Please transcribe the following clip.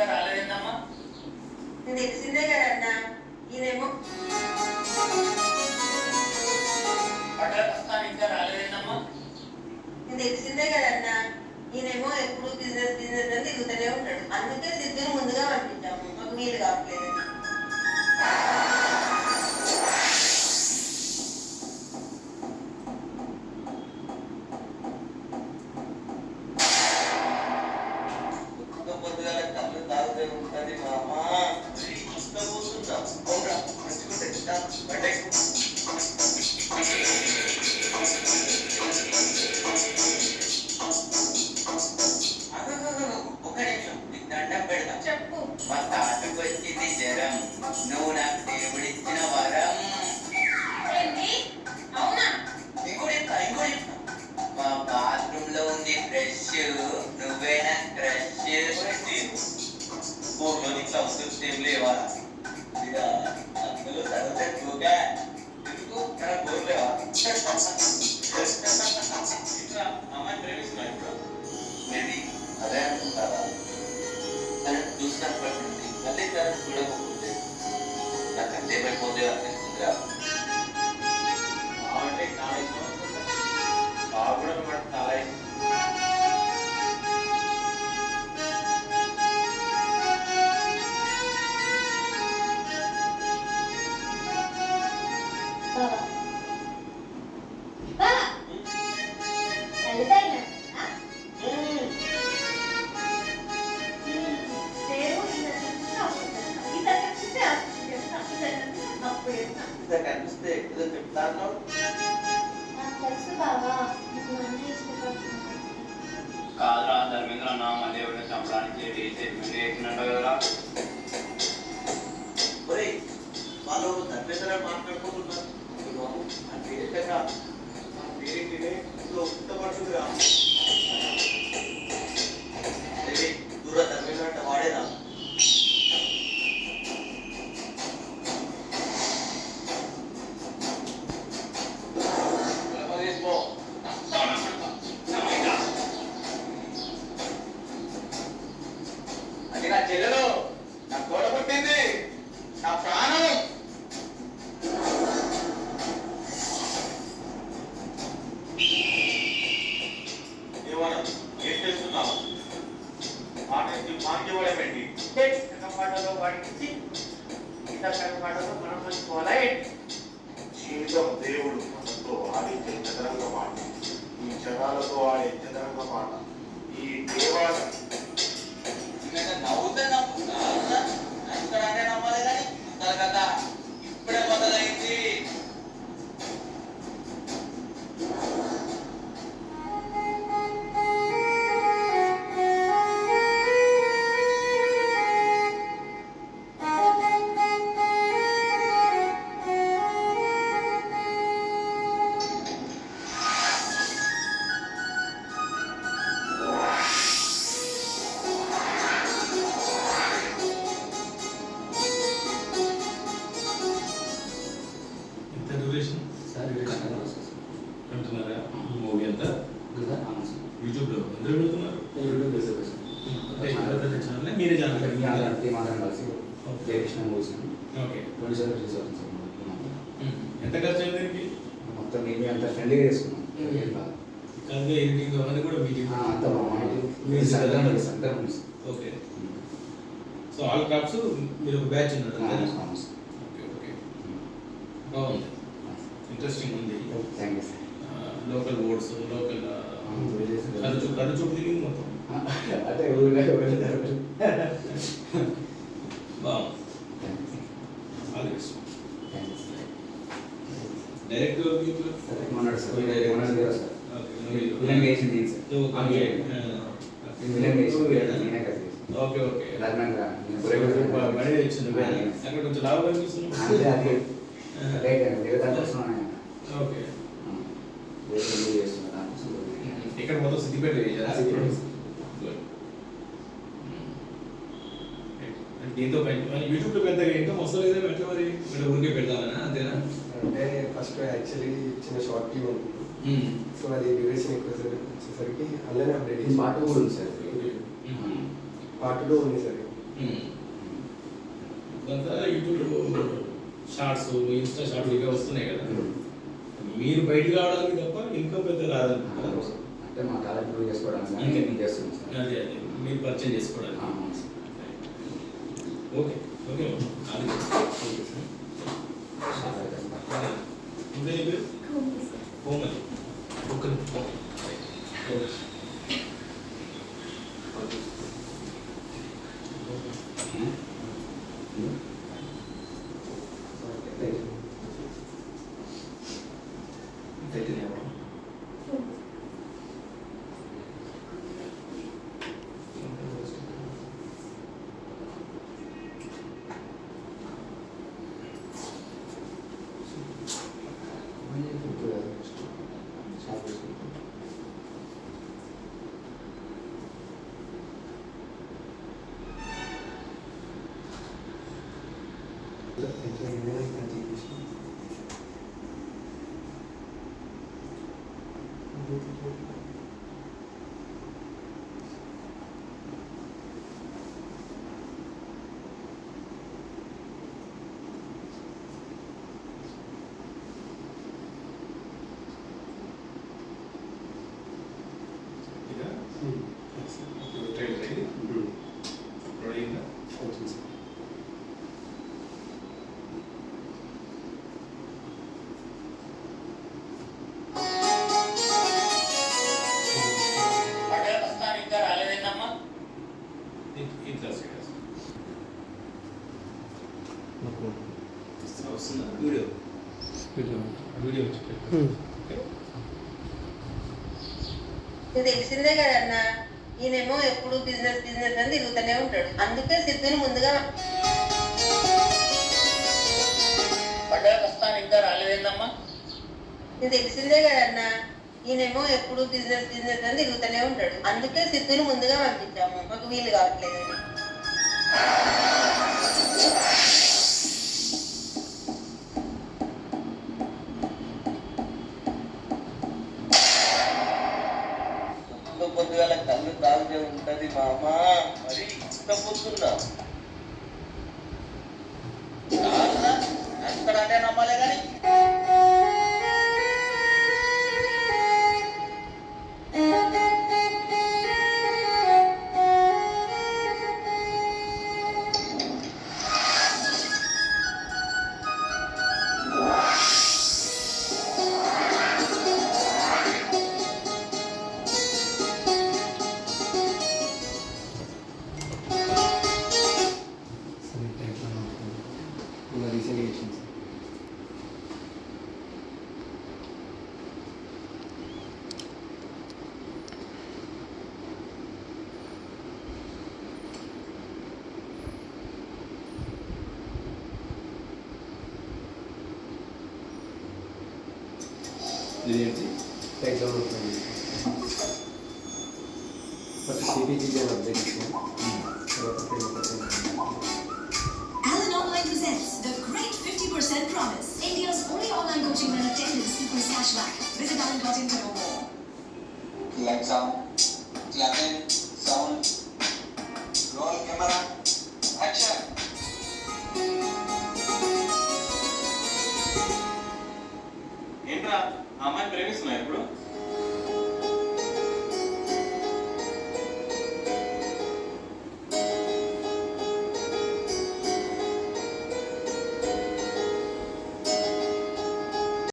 ఇంకా రాలేదమ్మా. నేను తెలిసిందే కదన్నా, ఈయనేమో పట్టణస్థానం ఇంకా రాలేదమ్మా. నేను తెలిసిందే కదన్నా, ఈయనేమో ఎప్పుడు బిజినెస్ బిజినెస్ అని తిరుగుతూనే ఉంటాడు. అందుకే సిద్ధుని ముందుగా పంపించాము, మాకు వీలు కావట్లేదు. పొద్దుగాల కళ్ళు తాగుతూ ఉంటుంది మామా. పోతుందా ఒక నిమిషం దండం పెడతా. చెప్పు. మా తాతకు వచ్చింది జ్వరం, నువ్వు నాకు దేవుడిచ్చిన వరం. అవునా? మా బాత్రూమ్ లో ఉంది ఫ్రెష్, నువ్వేనా క్రష్. ఊర్లో నీకు సంస్కృతి ఏం లేవా? అందులో సరదా ఎందుకు బోర్లేవా? అమ్మాయి ప్రేమిస్తున్నా ఇప్పుడు. మేబీ అదే అనుకుంటారా? తనని చూసినప్పటి నుండి మళ్ళీ తనని చూడకపోతే నాకు అంతేమైపోతే అనిపిస్తుందిరా. అంటే కూడా చాలా కనిపిస్తే ఏదో చెప్తాను. కాదురా ధర్మేంద్ర అన్న మళ్ళీ ఎవరిని చంపడానికి చేసినట్టు కదరా. వాళ్ళు ధర్మేంద్ర మాట్లాడుకుంటున్నారు. ఉత్తపడుతుందిరా. దూర ధర్మేంద్ర అంటే వాడేరా. అది నా చెల్లెలు, నా తోడ పుట్టింది, నా ప్రాణం. ఏమన్నా ఏం చేస్తున్నావు? మాకి కూడా పెట్టి పాటలో వాడికి పాటలో మనం మంచుకోవాలా ఏంటి? జీవితం దేవుడు మనతో ఆడించే చదరంగ మాట, ఈ జనాలతో ఆడే చదరంగ మాట, ఈ దేవాల నమ్ముతానే నమ్మాలి కానీ అంటారు కదా. ఇప్పుడే మొదలైంది. మూవీ అంతా యూట్యూబ్లో అందరూ పెడుతున్నారు. మీరే channel Jayakrishna movies okay. Producer reserve ఎంత ఖర్చు అయింది దీనికి? మొత్తం మేము అంతా ఫ్రెండ్లీగా చేసుకున్నాం. కనుక ఎడిటింగ్ అవన్నీ కూడా మీటింగ్ అంతా ఓకే. సో ఆల్ క్రాఫ్ట్స్ మీరు ఒక బ్యాచ్ ఉన్నారు. ఓకే ఓకే, బాగుంది, ఇంట్రెస్టింగ్ ఉంది. Thank you sir. Local oats, local కళ్ళు చూపు దిగింది మొత్తం. అంటే బాగుంది. డైరెక్ట్ మొన్నటి సార్ ఓకే ఓకే. మనీ వచ్చింది అక్కడ కొంచెం లాభం కనిపిస్తుంది. ఓకే, ఇక్కడ మొత్తం సిద్దిపేట చేశారా? దీంతో యూట్యూబ్లో పెద్దగా ఇంకా వస్తలేదు ఎట్లా మరి? ఊరికే పెడతామన్నా అంతేనా? అంటే ఫస్ట్ యాక్చువల్లీ చిన్న షార్ట్ ఫిల్మ్ ఉంటుంది. సో అది డ్యూరేషన్ ఎక్కువ వచ్చేసరికి అందులోనే అప్డేట్ పార్ట్ కూడా ఉంది సార్. పార్ట్ 2 ఉంది సార్. ఇదంతా యూట్యూబ్ షార్ట్స్ ఇన్స్టా షార్ట్స్ ఇవే వస్తున్నాయి కదా, మీరు బయటకు రావడానికి తప్ప ఇన్కమ్ పెద్ద రాదనుకుంటారు. అంటే మా కాలేజ్ ప్రూవ్ చేసుకోవడానికి అంతే. నేను చేస్తున్నాను సార్. అదే అదే మీరు పరిచయం చేసుకోవడానికి. అవును సార్. ఓకే ఓకే అది ఇంకా నీ పేరు కోమలి. ఓకే ఇదా ట్రైన్ అయ్యి అయిందా? పండుగ వస్తాను ఇంకా రాలేదేందమ్మా? ఈ క్లాస్ వస్తుందా వీడియో వీడియో వచ్చి నీకు తెలిసిందే కదన్నా, ఈయనేమో ఎప్పుడు బిజినెస్ బిజినెస్ అని తిరుగుతూనే ఉంటాడు. అందుకే సిద్ధుని ముందుగా పండుగ వస్తాను ఇంకా రాలేదేందమ్మా? నీకు తెలిసిందే కదన్నా, ఈయనేమో ఎప్పుడు బిజినెస్ బిజినెస్ అని తిరుగుతూనే ఉంటాడు. అందుకే సిద్ధుని ముందుగా పంపించాము, మాకు వీలు కావట్లేదని. పొద్దుగాల కళ్ళు తాగుతూ ఉంటది మామా, మరి ఇష్టపోతున్నా అంతకంటే నమ్మలే కానీ రీసెంట్గా ఇచ్చింది సార్. ఇదేంటి? ఎగ్జామ్ అవుతుంది. ఫస్ట్ సిపిజీ అని అప్డేట్ ఇచ్చాను. తర్వాత Alan Online presents the Great 50% Promise, India's only online coaching where attendance equals cashback. Visit alan.in to know more. L'exam, la peine